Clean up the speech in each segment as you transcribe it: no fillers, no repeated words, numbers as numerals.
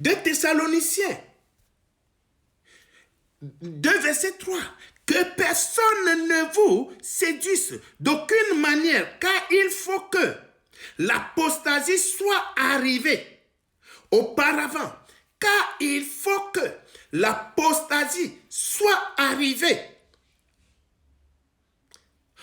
2 Thessaloniciens 2, verset 3. Que personne ne vous séduise d'aucune manière, car il faut que l'apostasie soit arrivée auparavant. Car il faut que l'apostasie soit arrivée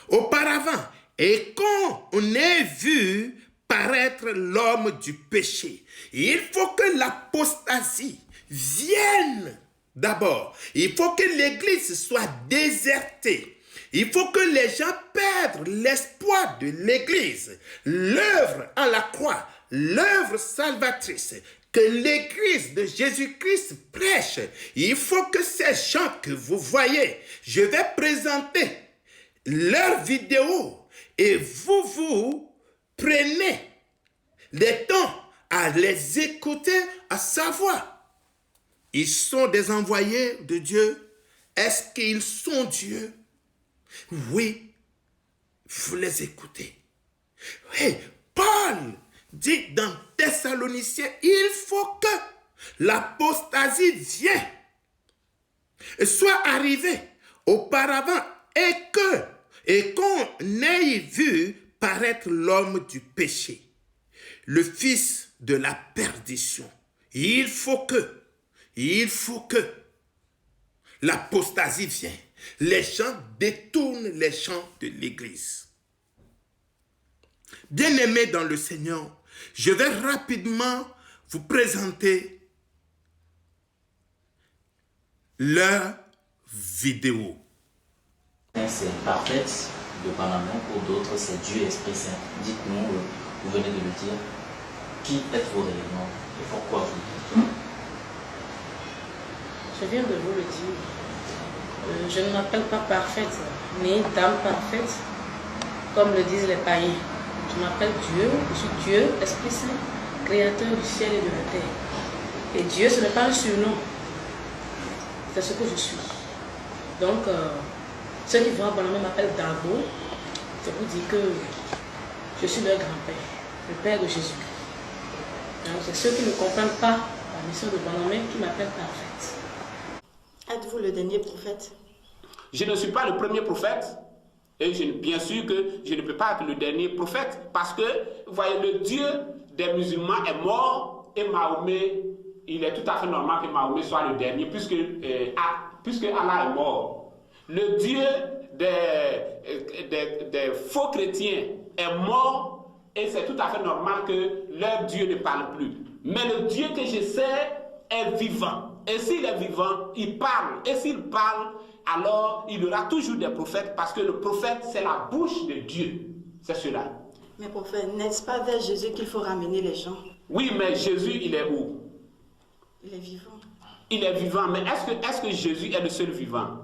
auparavant et qu'on ait vu paraître l'homme du péché. Il faut que l'apostasie vienne d'abord. Il faut que l'église soit désertée. Il faut que les gens perdent l'espoir de l'église. L'œuvre à la croix, l'œuvre salvatrice que l'église de Jésus-Christ prêche. Il faut que ces gens que vous voyez, je vais présenter leurs vidéos et vous prenez le temps à les écouter, à savoir, ils sont des envoyés de Dieu. Est-ce qu'ils sont Dieu? Oui, vous les écoutez. Oui, Paul dit dans Thessaloniciens, il faut que l'apostasie vienne et soit arrivée auparavant et qu'on ait vu paraître l'homme du péché, le fils de la perdition. Il faut que l'apostasie vienne. Les gens détournent les gens de l'église. Bien-aimés dans le Seigneur, je vais rapidement vous présenter leur vidéo. C'est parfaite de Panama, pour d'autres c'est Dieu Esprit Saint. Dites-nous, vous venez de le dire, qui êtes-vous réellement et pourquoi vous? Je viens de vous le dire. Je ne m'appelle pas parfaite, ni dame parfaite, comme le disent les païens. Je m'appelle Dieu, je suis Dieu, Esprit Saint, créateur du ciel et de la terre. Et Dieu, ce n'est pas un surnom, c'est ce que je suis. Donc, ceux qui voient Bonhomme m'appellent Dabo, je vous dis que je suis leur grand-père, le père de Jésus. Donc, c'est ceux qui ne comprennent pas la mission de Bonhomme qui m'appellent parfaite. Êtes-vous le dernier prophète? Je ne suis pas le premier prophète et bien sûr que je ne peux pas être le dernier prophète parce que, vous voyez, le Dieu des musulmans est mort et Mahomet, il est tout à fait normal que Mahomet soit le dernier puisque Allah est mort. Le Dieu des faux chrétiens est mort et c'est tout à fait normal que leur Dieu ne parle plus. Mais le Dieu que je sais est vivant. Et s'il est vivant, il parle. Et s'il parle, alors il y aura toujours des prophètes parce que le prophète, c'est la bouche de Dieu. C'est cela. Mais prophète, n'est-ce pas vers Jésus qu'il faut ramener les gens? Oui, mais Jésus, il est où? Il est vivant. Il est vivant, mais est-ce que Jésus est le seul vivant?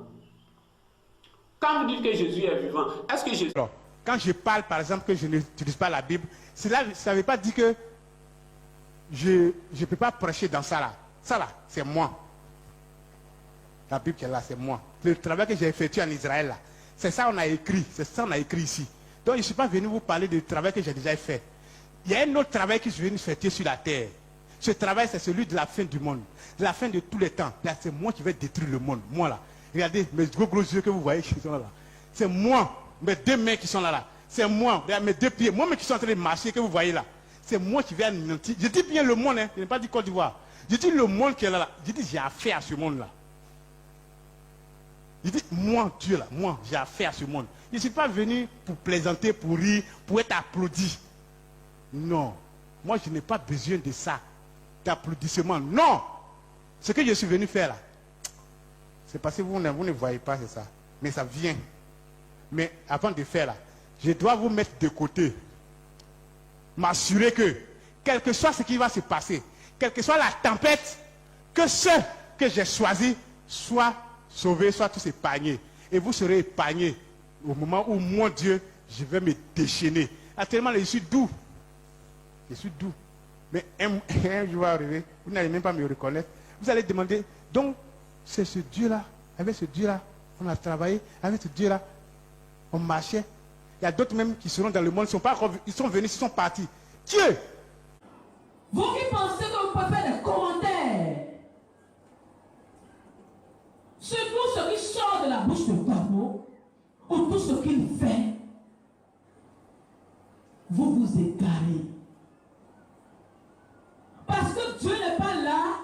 Quand vous dites que Jésus est vivant, est-ce que Jésus... Alors, quand je parle, par exemple, que je n'utilise pas la Bible, ça ne veut pas dire que je ne peux pas prêcher dans ça là. Ça là, c'est moi. La Bible qui est là, c'est moi. Le travail que j'ai effectué en Israël là, c'est ça qu'on a écrit. C'est ça qu'on a écrit ici. Donc je ne suis pas venu vous parler du travail que j'ai déjà fait. Il y a un autre travail que je suis venu effectuer sur la terre. Ce travail, c'est celui de la fin du monde. De la fin de tous les temps. Là, c'est moi qui vais détruire le monde. Moi là. Regardez mes gros yeux que vous voyez qui sont là. C'est moi. Mes 2 mains qui sont là. C'est moi. Regardez mes 2 pieds. Moi-même qui suis en train de marcher que vous voyez là. C'est moi qui vais anéantir. Je dis bien le monde. Hein. Je n'ai pas dit Côte d'Ivoire. Je dis le monde qui est là. Je dis j'ai affaire à ce monde-là. Je dis moi, Dieu là. Moi, j'ai affaire à ce monde. Je ne suis pas venu pour plaisanter, pour rire, pour être applaudi. Non. Moi, je n'ai pas besoin de ça. D'applaudissements. Non. Ce que je suis venu faire là. C'est parce que vous ne voyez pas, c'est ça. Mais ça vient. Mais avant de faire là, je dois vous mettre de côté. M'assurer que, quel que soit ce qui va se passer, quelle que soit la tempête, que ceux que j'ai choisis soient sauvés, soient tous épargnés. Et vous serez épargnés au moment où, mon Dieu, je vais me déchaîner. Actuellement, je suis doux. Je suis doux. Mais un jour va arriver, vous n'allez même pas me reconnaître. Vous allez demander, donc, c'est ce Dieu-là, avec ce Dieu-là, on a travaillé, avec ce Dieu-là, on marchait. Il y a d'autres même qui seront dans le monde, ils sont venus, ils sont partis. Dieu! Vous qui pensez que vous pouvez faire des commentaires ou tout ce qu'il fait, vous vous égarez. Parce que Dieu n'est pas là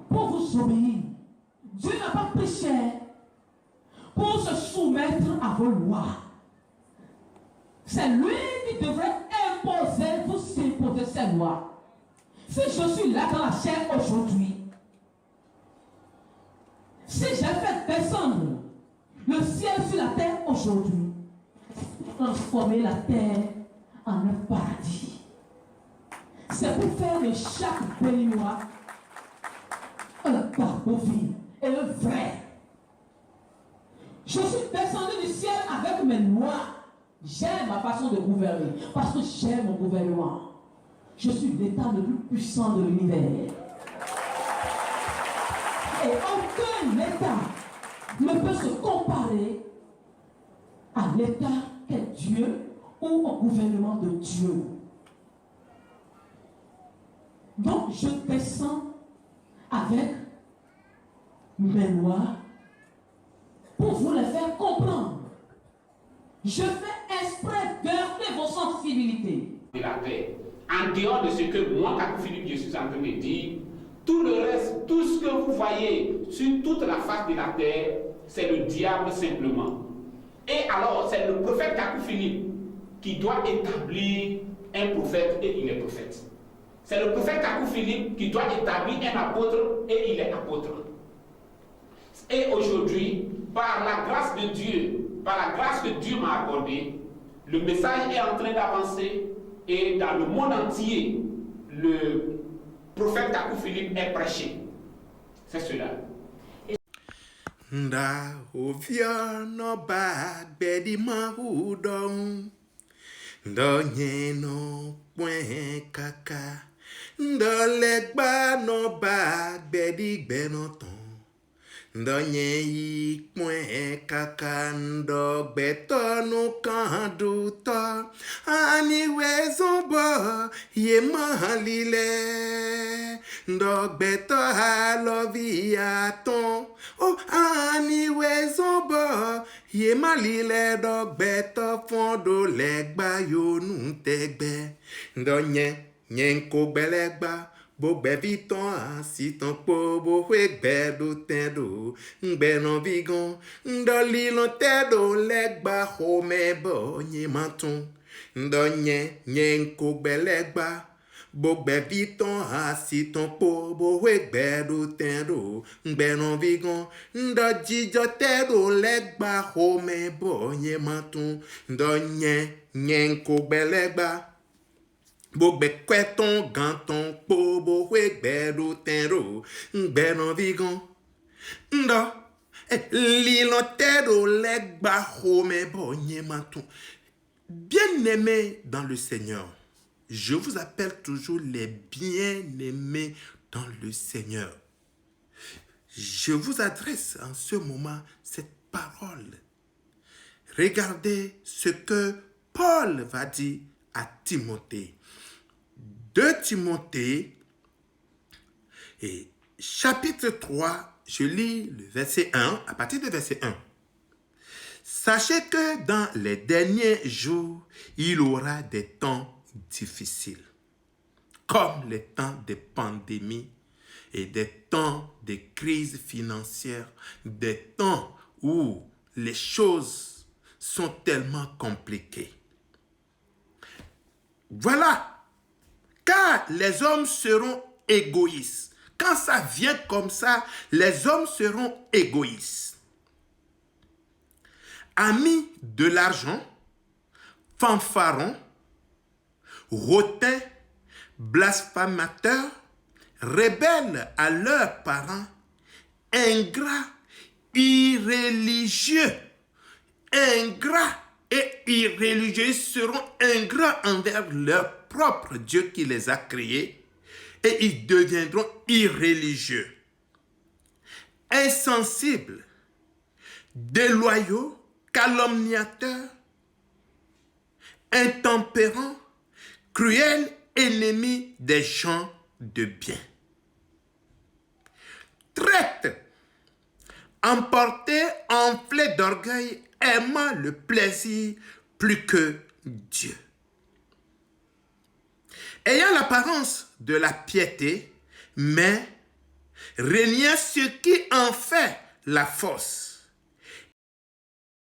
pour vous obéir. Dieu n'a pas pris cher pour se soumettre à vos lois. C'est lui qui devrait vous imposer ses lois. Si je suis là dans la chair aujourd'hui, si j'ai fait descendre le ciel sur la terre aujourd'hui, transformer la terre en un paradis, c'est pour faire de chaque béninois un barbovine et un vrai. Je suis descendu du ciel avec mes lois. J'aime ma façon de gouverner parce que j'aime mon gouvernement. Je suis l'État le plus puissant de l'univers. Et aucun État ne peut se comparer à l'État qu'est Dieu ou au gouvernement de Dieu. Donc je descends avec mes lois pour vous les faire comprendre. Je fais exprès d'heurter vos sensibilités. De la paix. En dehors de ce que moi, Kakou Philippe, je suis en train de dire, tout le reste, tout ce que vous voyez sur toute la face de la terre, c'est le diable simplement. Et alors, c'est le prophète Kakou Philippe qui doit établir un prophète et il est prophète. C'est le prophète Kakou Philippe qui doit établir un apôtre et il est apôtre. Et aujourd'hui, par la grâce de Dieu, par la grâce que Dieu m'a accordée, le message est en train d'avancer et dans le monde entier, le prophète Kakou Philippe est prêché. C'est cela. Nda ovia no ba bedi mahudong ndo nyeno pwen kaka ndo legba no ba bedi benoton ndo nyeyi pwen kaka ndo beto no kanduta ani wezombo ye mahalile ndo beto haloviaton oh ani wezombo ye malile ndo beto fondo legba yonu tegbe ndo nyenko belegba Bogbe viton asiton po bo wegbe do tendo ngbe no vigon ndo lilon tedo legba home bo nye matun ndo nyenko belegba Bogbe viton asiton po bo wegbe do tendo ngbe no vigon ndo jijo tedo legba home bo nye matun ndo nyenko belegba Bogbe kweton ganton po bo wegbe do tenro ngbe no vigon ndo lilo tedo legba home bo nyematon. Bien-aimés dans le Seigneur, je vous appelle toujours les bien-aimés dans le Seigneur. Je vous adresse en ce moment cette parole. Regardez ce que Paul va dire à Timothée. 2 Timothée, et chapitre 3, je lis le verset 1, à partir du verset 1. Sachez que dans les derniers jours, il aura des temps difficiles, comme les temps de pandémie et des temps de crise financière, des temps où les choses sont tellement compliquées. Voilà. Car les hommes seront égoïstes. Quand ça vient comme ça, les hommes seront égoïstes. Amis de l'argent, fanfarons, hautains, blasphémateurs, rebelles à leurs parents, ingrats, irréligieux, ingrats et irréligieux seront ingrats envers leur propre Dieu qui les a créés et ils deviendront irréligieux, insensibles, déloyaux, calomniateurs, intempérants, cruels, ennemis des gens de bien. Traîtres, emportés, enflés d'orgueil, aimant le plaisir plus que Dieu. Ayant l'apparence de la piété, mais régnant ce qui en fait la force.